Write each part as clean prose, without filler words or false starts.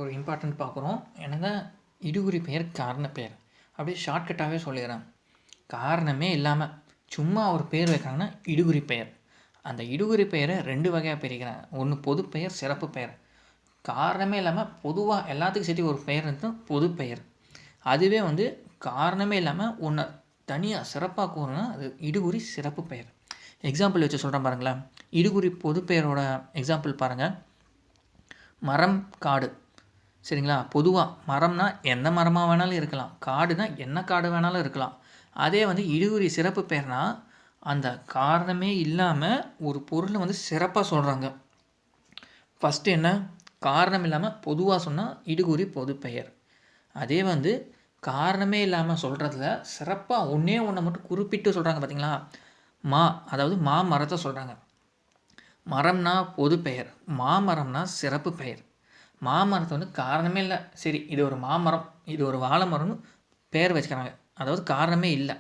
ஒரு இம்பார்ட்டன்ட் பார்க்குறோம். என்னன்னா, இடுகுறி பெயர், காரண பெயர். அப்படியே ஷார்ட்கட்டாகவே சொல்லிடுறேன். காரணமே இல்லாமல் சும்மா ஒரு பெயர் வைக்கிறாங்கன்னா இடுகுறி பெயர். அந்த இடுகுறி பெயரை 2 வகையாக பிரிக்கிறேன். ஒன்று பொது பெயர், சிறப்பு பெயர். காரணமே இல்லாமல் பொதுவாக எல்லாத்துக்கும் சேர்த்து ஒரு பெயர் இருந்தால் பொது பெயர். அதுவே காரணமே இல்லாமல் ஒன்று தனியாக சிறப்பாக கூறணும்னா அது இடுகுறி சிறப்பு பெயர். எக்ஸாம்பிள் வச்சு சொல்கிறேன் பாருங்களேன். இடுகுறி பொது பெயரோட எக்ஸாம்பிள் பாருங்கள். மரம், காடு. சரிங்களா? பொதுவாக மரம்னா எந்த மரமாக வேணாலும் இருக்கலாம். காடுனா என்ன காடு வேணாலும் இருக்கலாம். அதே இடுகுறி சிறப்பு பெயர்னா அந்த காரணமே இல்லாமல் ஒரு பொருளை சிறப்பாக சொல்கிறாங்க. ஃபஸ்ட்டு என்ன? காரணம் இல்லாமல் பொதுவாக சொன்னால் இடுகுறி பொது பெயர். அதே காரணமே இல்லாமல் சொல்கிறதுல சிறப்பாக ஒன்றே ஒன்றை மட்டும் குறிப்பிட்டு சொல்கிறாங்க பார்த்தீங்களா? அதாவது மாமரத்தை சொல்கிறாங்க. மரம்னா பொது பெயர், மாமரம்னா சிறப்பு பெயர். மாமரத்தை காரணமே இல்லை, சரி இது ஒரு மாமரம், இது ஒரு வாழை மரம்னு பெயர் வச்சுக்கிறாங்க. அதாவது காரணமே இல்லை.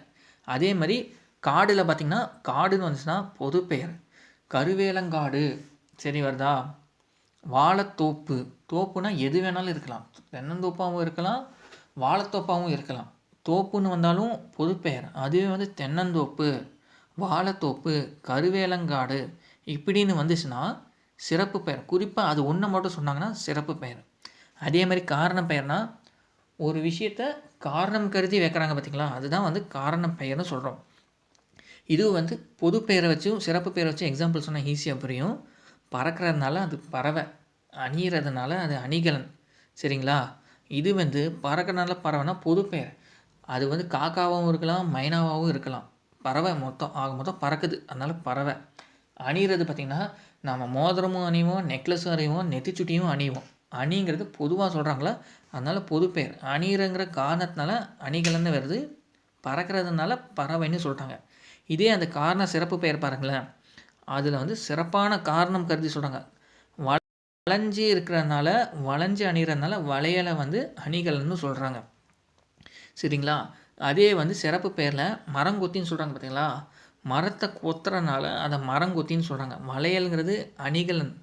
அதே மாதிரி காடில் பார்த்திங்கன்னா, காடுன்னு வந்துச்சுன்னா பொது பெயர். கருவேலங்காடு, சரி வருதா? வாழைத்தோப்பு, தோப்புனா எது வேணாலும் இருக்கலாம். தென்னந்தோப்பாகவும் இருக்கலாம், வாழைத்தோப்பாகவும் இருக்கலாம். தோப்புன்னு வந்தாலும் பொது பெயர். அதுவே தென்னந்தோப்பு, வாழைத்தோப்பு, கருவேலங்காடு இப்படின்னு வந்துச்சுன்னா சிறப்பு பெயர். குறிப்பாக அது ஒன்றை மட்டும் சொன்னாங்கன்னா சிறப்பு பெயர். அதே மாதிரி காரண பெயர்னால் ஒரு விஷயத்தை காரணம் கருதி வைக்கிறாங்க பார்த்தீங்களா? அதுதான் காரண பெயர்னு சொல்கிறோம். இது பொது பெயரை வச்சும் சிறப்பு பெயரை வச்சும் எக்ஸாம்பிள் சொன்னால் ஈஸியாக புரியும். பறக்கிறதுனால அது பறவை, அணிகிறதுனால அது அணிகலன். சரிங்களா? இது பறக்கிறதுனால பறவைனா பொது பெயர். அது காக்காவாகவும் இருக்கலாம், மைனாவாகவும் இருக்கலாம். பறவை மொத்தம் பறக்குது, அதனால் பறவை. அணிகிறது பார்த்திங்கன்னா, நம்ம மோதிரமும் அணிவோம், நெக்லஸும் அணிவோம், நெத்திச்சுட்டியும் அணிவோம். அணிங்கிறது பொதுவாக சொல்கிறாங்களா, அதனால் பொது பெயர். அணிகிறங்கிற காரணத்தினால அணிகலன்னு வருது, பறக்கிறதுனால பறவைன்னு சொல்கிறாங்க. இதே அந்த காரண சிறப்பு பெயர் பாருங்களேன், அதில் சிறப்பான காரணம் கருதி சொல்கிறாங்க. வளைஞ்சி இருக்கிறதுனால, வளைஞ்சி அணிகிறதுனால வளையலை அணிகலன்னு சொல்கிறாங்க. சரிங்களா? அதே சிறப்பு பெயரில் மரங்கொத்தின்னு சொல்கிறாங்க பார்த்தீங்களா? மரத்தை கொத்துறனால அதை மரங்கொத்தின்னு சொல்கிறாங்க. வளையல்ங்கிறது அணிகலன்,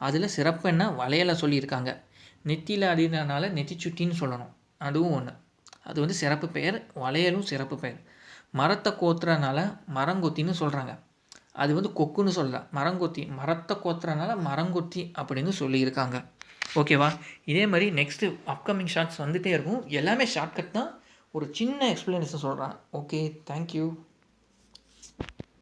அதில் சிறப்பு என்ன வளையலை சொல்லியிருக்காங்க. நெத்தியில் அடிக்கிறதுனால நெத்திச்சுட்டின்னு சொல்லணும், அதுவும் ஒன்று. அது சிறப்பு பெயர், வளையலும் சிறப்பு பெயர். மரத்தை கோத்துறதுனால மரங்கொத்தின்னு சொல்கிறாங்க. அது கொக்குன்னு சொல்லலாம். மரத்தை கோத்துறதுனால மரங்கொத்தி அப்படின்னு சொல்லியிருக்காங்க. ஓகேவா? இதே மாதிரி நெக்ஸ்ட்டு அப்கமிங் ஷார்ட்ஸ் வந்துகிட்டே இருக்கும். எல்லாமே ஷார்ட்கட் தான். ஒரு சின்ன எக்ஸ்ப்ளனேஷன் சொல்கிறேன். Okay, thank you.